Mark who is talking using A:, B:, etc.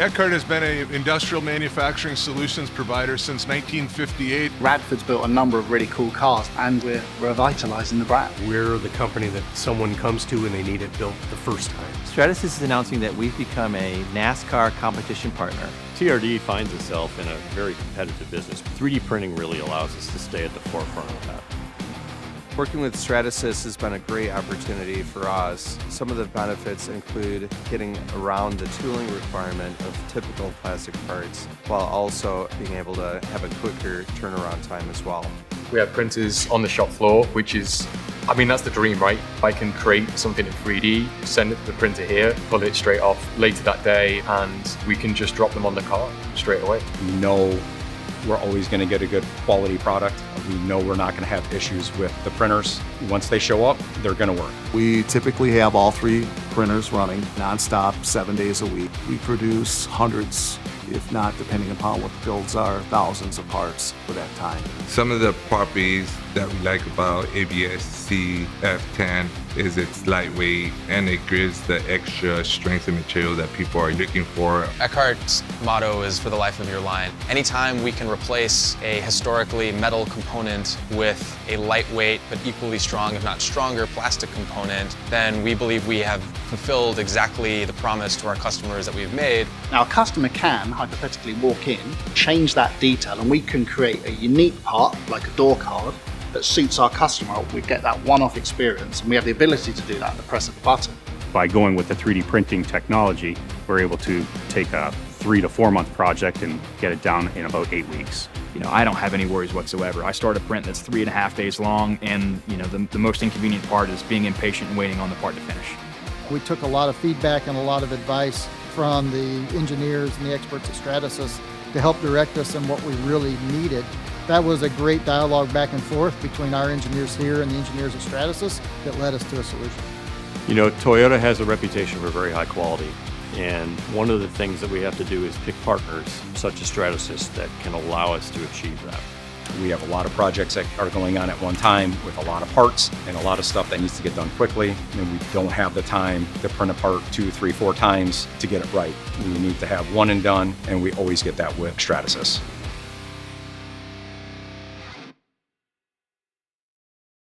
A: Eckhart has been an industrial manufacturing solutions provider since 1958.
B: Radford's built a number of really cool cars, and we're revitalizing the brand.
C: We're the company that someone comes to and they need it built the first time.
D: Stratasys is announcing that we've become a NASCAR competition partner.
E: TRD finds itself in a very competitive business. 3D printing really allows us to stay at the forefront of that.
F: Working with Stratasys has been a great opportunity for us. Some of the benefits include getting around the tooling requirement of typical plastic parts, while also being able to have a quicker turnaround time as well.
G: We have printers on the shop floor, which is, that's the dream, right? I can create something in 3D, send it to the printer here, pull it straight off later that day, and we can just drop them on the car straight away.
H: We know we're always going to get a good quality product. We know we're not going to have issues with the printers. Once they show up, they're going to work.
I: We typically have all 3 printers running nonstop, 7 days a week. We produce hundreds, if not, depending upon what the builds are, thousands of parts for that time.
J: Some of the properties that we like about ABS-C F10 is it's lightweight and it gives the extra strength and material that people are looking for.
K: Eckhart's motto is for the life of your line. Anytime we can replace a historically metal component with a lightweight but equally strong, if not stronger, plastic component, then we believe we have fulfilled exactly the promise to our customers that we've made.
B: Now, a customer can hypothetically walk in, change that detail, and we can create a unique part, like a door card, that suits our customer. We get that one-off experience, and we have the ability to do that at the press of a button.
C: By going with the 3D printing technology, we're able to take a 3 to 4 month project and get it down in about 8 weeks.
L: I don't have any worries whatsoever. I start a print that's 3.5 days long, and the most inconvenient part is being impatient and waiting on the part to finish.
M: We took a lot of feedback and a lot of advice from the engineers and the experts at Stratasys to help direct us in what we really needed. That was a great dialogue back and forth between our engineers here and the engineers at Stratasys that led us to a solution.
E: Toyota has a reputation for very high quality, and one of the things that we have to do is pick partners such as Stratasys that can allow us to achieve that.
H: We have a lot of projects that are going on at one time with a lot of parts and a lot of stuff that needs to get done quickly, and we don't have the time to print a part 2, 3, 4 times to get it right. We need to have one and done, and we always get that with Stratasys.